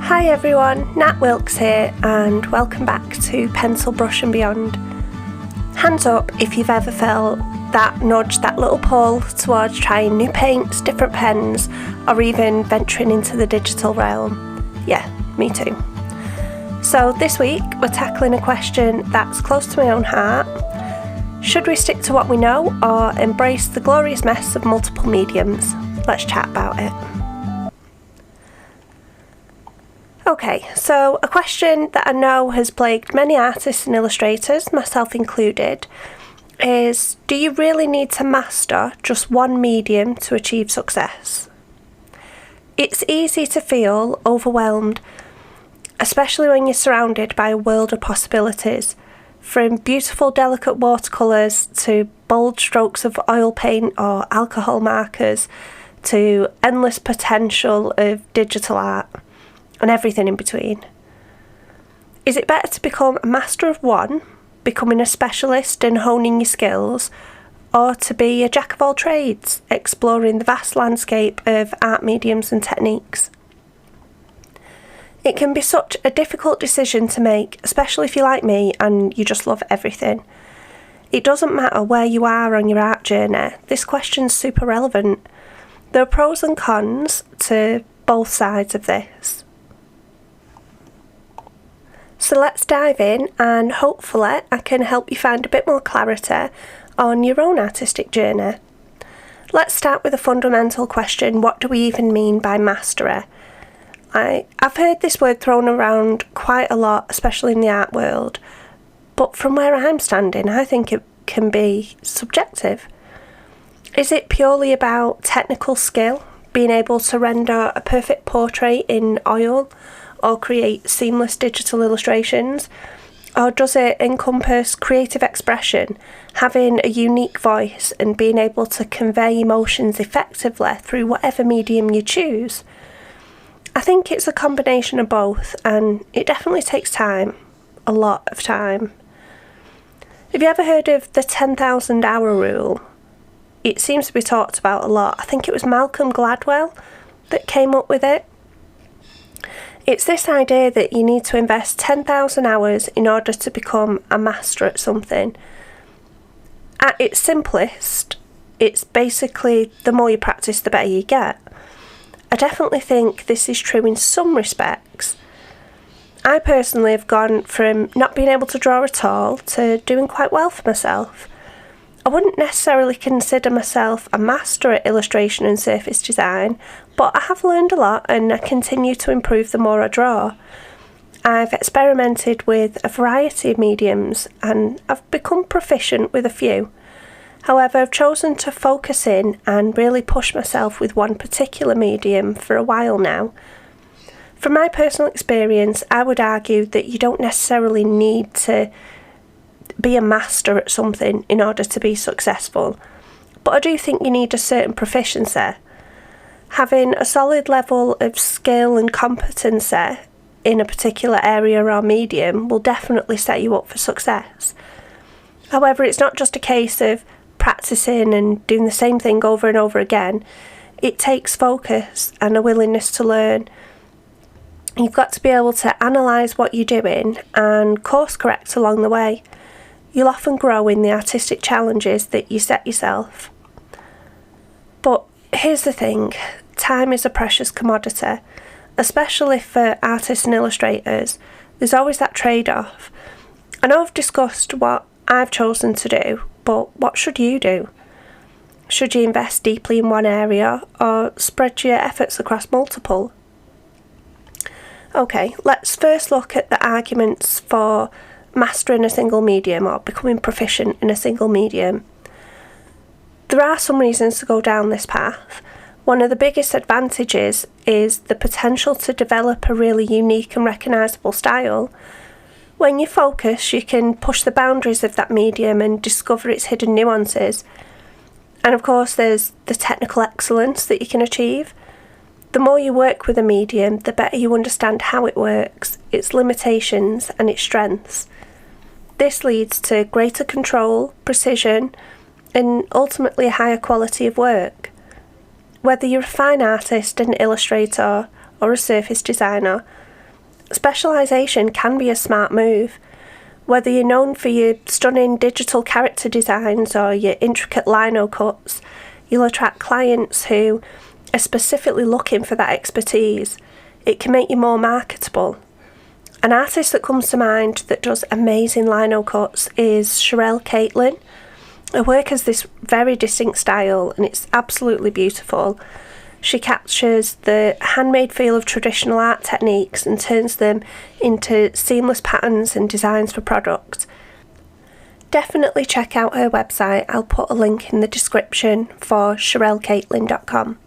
Hi everyone, Nat Wilkes here and welcome back to Pencil, Brush and Beyond. Hands up if you've ever felt that nudge, that little pull towards trying new paints, different pens, or even venturing into the digital realm. Yeah, me too. So this week we're tackling a question that's close to my own heart. Should we stick to what we know or embrace the glorious mess of multiple mediums? Let's chat about it. Okay, so a question that I know has plagued many artists and illustrators, myself included, is do you really need to master just one medium to achieve success? It's easy to feel overwhelmed, especially when you're surrounded by a world of possibilities, from beautiful delicate watercolours to bold strokes of oil paint or alcohol markers to endless potential of digital art. And everything in between. Is it better to become a master of one, becoming a specialist and honing your skills, or to be a jack of all trades, exploring the vast landscape of art mediums and techniques? It can be such a difficult decision to make, especially if you're like me and you just love everything. It doesn't matter where you are on your art journey, this question's super relevant. There are pros and cons to both sides of this. So let's dive in and hopefully I can help you find a bit more clarity on your own artistic journey. Let's start with a fundamental question: what do we even mean by mastery? I've heard this word thrown around quite a lot, especially in the art world, but from where I'm standing, I think it can be subjective. Is it purely about technical skill, being able to render a perfect portrait in oil, or create seamless digital illustrations? Or does it encompass creative expression, having a unique voice and being able to convey emotions effectively through whatever medium you choose? I think it's a combination of both, and it definitely takes time, a lot of time. Have you ever heard of the 10,000 hour rule? It seems to be talked about a lot. I think it was Malcolm Gladwell that came up with it. It's this idea that you need to invest 10,000 hours in order to become a master at something. At its simplest, it's basically the more you practice, the better you get. I definitely think this is true in some respects. I personally have gone from not being able to draw at all to doing quite well for myself. I wouldn't necessarily consider myself a master at illustration and surface design, but I have learned a lot and I continue to improve the more I draw. I've experimented with a variety of mediums and I've become proficient with a few. However, I've chosen to focus in and really push myself with one particular medium for a while now. From my personal experience, I would argue that you don't necessarily need to be a master at something in order to be successful, but I do think you need a certain proficiency. Having a solid level of skill and competency in a particular area or medium will definitely set you up for success. However, it's not just a case of practicing and doing the same thing over and over again. It takes focus and a willingness to learn. You've got to be able to analyse what you're doing and course correct along the way. You'll often grow in the artistic challenges that you set yourself. But here's the thing, time is a precious commodity, especially for artists and illustrators. There's always that trade-off. I know I've discussed what I've chosen to do, but what should you do? Should you invest deeply in one area or spread your efforts across multiple? Okay, let's first look at the arguments for mastering a single medium or becoming proficient in a single medium. There are some reasons to go down this path. One of the biggest advantages is the potential to develop a really unique and recognisable style. When you focus, you can push the boundaries of that medium and discover its hidden nuances. And of course, there's the technical excellence that you can achieve. The more you work with a medium, the better you understand how it works, its limitations and its strengths. This leads to greater control, precision, and ultimately a higher quality of work. Whether you're a fine artist, an illustrator, or a surface designer, Specialisation can be a smart move. Whether you're known for your stunning digital character designs or your intricate lino cuts, you'll attract clients who are specifically looking for that expertise. It can make you more marketable. An artist that comes to mind that does amazing lino cuts is Caitlin. Her work has this very distinct style and it's absolutely beautiful. She captures the handmade feel of traditional art techniques and turns them into seamless patterns and designs for products. Definitely check out her website. I'll put a link in the description for CherelleCaitlin.com.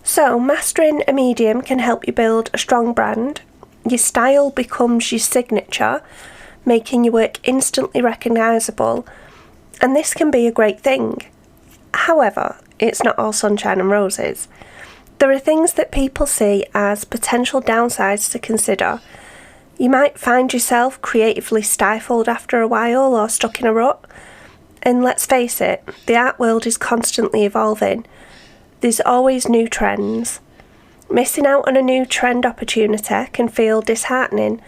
So, mastering a medium can help you build a strong brand. Your style becomes your signature, making your work instantly recognisable, and this can be a great thing. However, it's not all sunshine and roses. There are things that people see as potential downsides to consider. You might find yourself creatively stifled after a while or stuck in a rut. And let's face it, the art world is constantly evolving. There's always new trends. Missing out on a new trend opportunity can feel disheartening,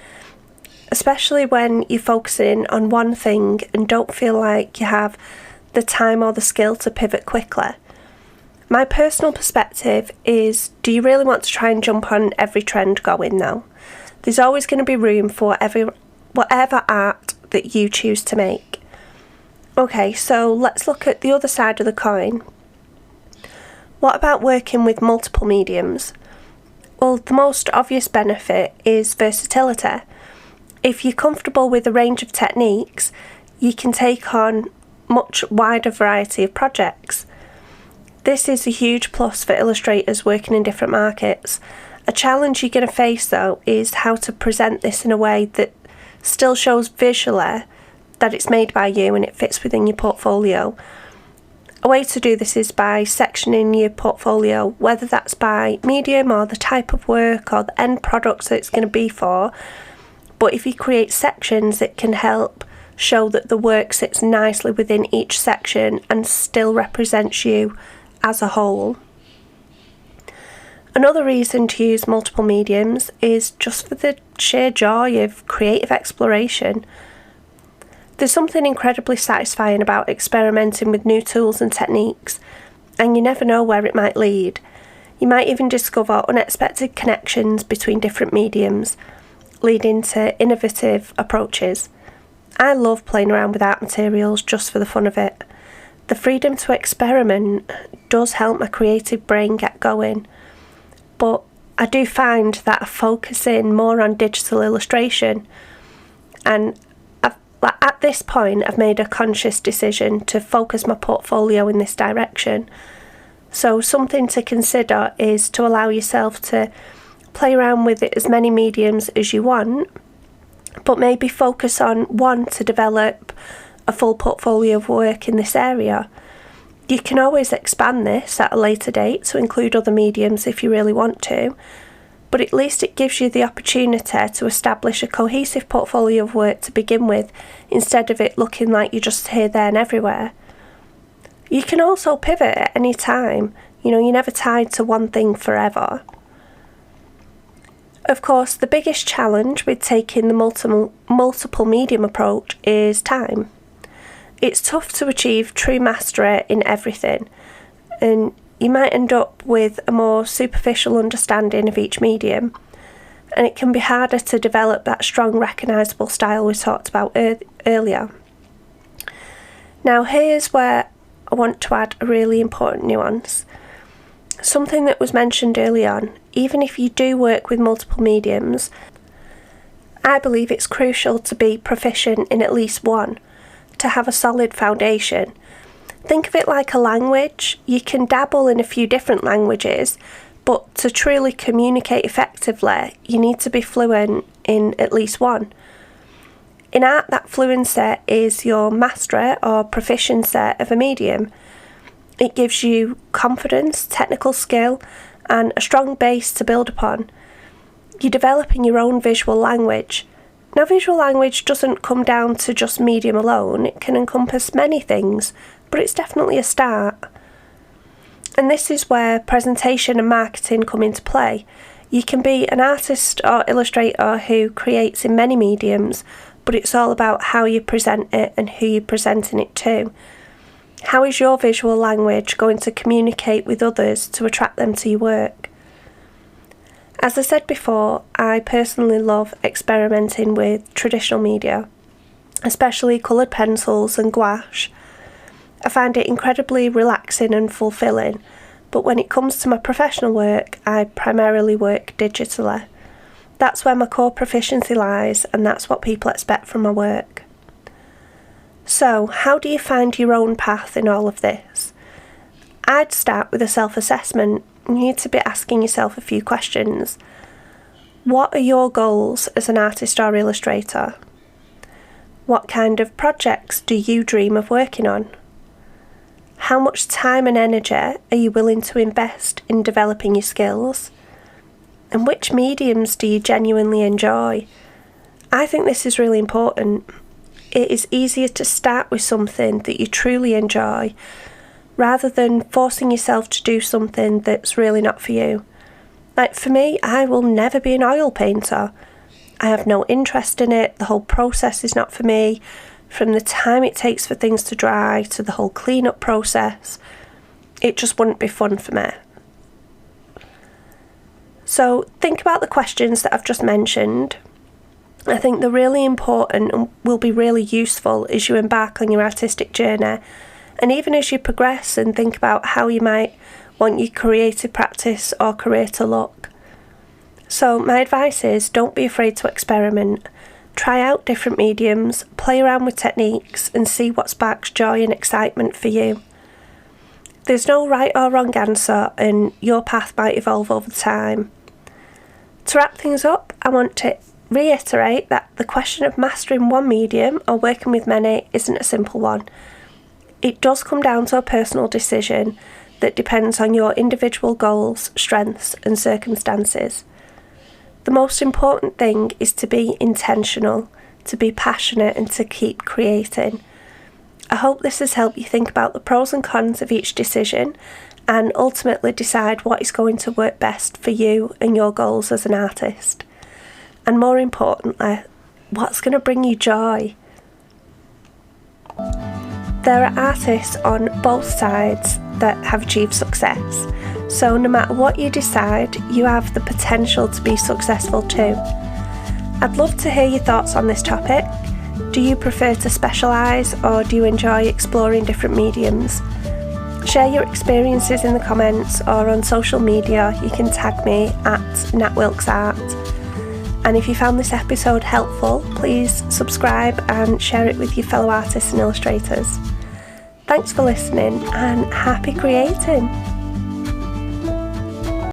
especially when you're focusing on one thing and don't feel like you have the time or the skill to pivot quickly. My personal perspective is, do you really want to try and jump on every trend going though? There's always going to be room for whatever art that you choose to make. Okay, so let's look at the other side of the coin. What about working with multiple mediums? Well, the most obvious benefit is versatility. If you're comfortable with a range of techniques, you can take on much wider variety of projects. This is a huge plus for illustrators working in different markets. A challenge you're going to face though is how to present this in a way that still shows visually that it's made by you and it fits within your portfolio. A way to do this is by sectioning your portfolio, whether that's by medium or the type of work or the end product that it's going to be for. But if you create sections, it can help show that the work sits nicely within each section and still represents you as a whole. Another reason to use multiple mediums is just for the sheer joy of creative exploration. There's something incredibly satisfying about experimenting with new tools and techniques, and you never know where it might lead. You might even discover unexpected connections between different mediums, leading to innovative approaches. I love playing around with art materials just for the fun of it. The freedom to experiment does help my creative brain get going, but I do find that I focus in more on digital illustration, and at this point I've made a conscious decision to focus my portfolio in this direction. So something to consider is to allow yourself to play around with it as many mediums as you want, but maybe focus on one to develop a full portfolio of work in this area. You can always expand this at a later date to include other mediums if you really want to, but at least it gives you the opportunity to establish a cohesive portfolio of work to begin with, instead of it looking like you're just here, there and everywhere. You can also pivot at any time. You're never tied to one thing forever. Of course, the biggest challenge with taking the multiple medium approach is time. It's tough to achieve true mastery in everything, and you might end up with a more superficial understanding of each medium, and it can be harder to develop that strong recognisable style we talked about earlier. Now here's where I want to add a really important nuance. Something that was mentioned early on, even if you do work with multiple mediums, I believe it's crucial to be proficient in at least one, to have a solid foundation. Think of it like a language. You can dabble in a few different languages, but to truly communicate effectively, you need to be fluent in at least one. In art, that fluency is your mastery or proficiency of a medium. It gives you confidence, technical skill, and a strong base to build upon. You're developing your own visual language. Now, visual language doesn't come down to just medium alone. It can encompass many things, but it's definitely a start. And this is where presentation and marketing come into play. You can be an artist or illustrator who creates in many mediums, but it's all about how you present it and who you're presenting it to. How is your visual language going to communicate with others to attract them to your work? As I said before, I personally love experimenting with traditional media, especially coloured pencils and gouache. I find it incredibly relaxing and fulfilling, but when it comes to my professional work, I primarily work digitally. That's where my core proficiency lies, and that's what people expect from my work. So, how do you find your own path in all of this? I'd start with a self-assessment. You need to be asking yourself a few questions. What are your goals as an artist or illustrator? What kind of projects do you dream of working on? How much time and energy are you willing to invest in developing your skills? And which mediums do you genuinely enjoy? I think this is really important. It is easier to start with something that you truly enjoy rather than forcing yourself to do something that's really not for you. Like for me, I will never be an oil painter. I have no interest in it. The whole process is not for me. From the time it takes for things to dry to the whole clean-up process, it just wouldn't be fun for me. So think about the questions that I've just mentioned. I think they're really important and will be really useful as you embark on your artistic journey, and even as you progress and think about how you might want your creative practice or career to look. So my advice is, don't be afraid to experiment. Try out different mediums, play around with techniques, and see what sparks joy and excitement for you. There's no right or wrong answer, and your path might evolve over time. To wrap things up, I want to reiterate that the question of mastering one medium or working with many isn't a simple one. It does come down to a personal decision that depends on your individual goals, strengths, and circumstances. The most important thing is to be intentional, to be passionate, and to keep creating. I hope this has helped you think about the pros and cons of each decision and ultimately decide what is going to work best for you and your goals as an artist. And more importantly, what's going to bring you joy? There are artists on both sides that have achieved success. So no matter what you decide, you have the potential to be successful too. I'd love to hear your thoughts on this topic. Do you prefer to specialise, or do you enjoy exploring different mediums? Share your experiences in the comments or on social media. You can tag me at natwilksart. And if you found this episode helpful, please subscribe and share it with your fellow artists and illustrators. Thanks for listening, and happy creating!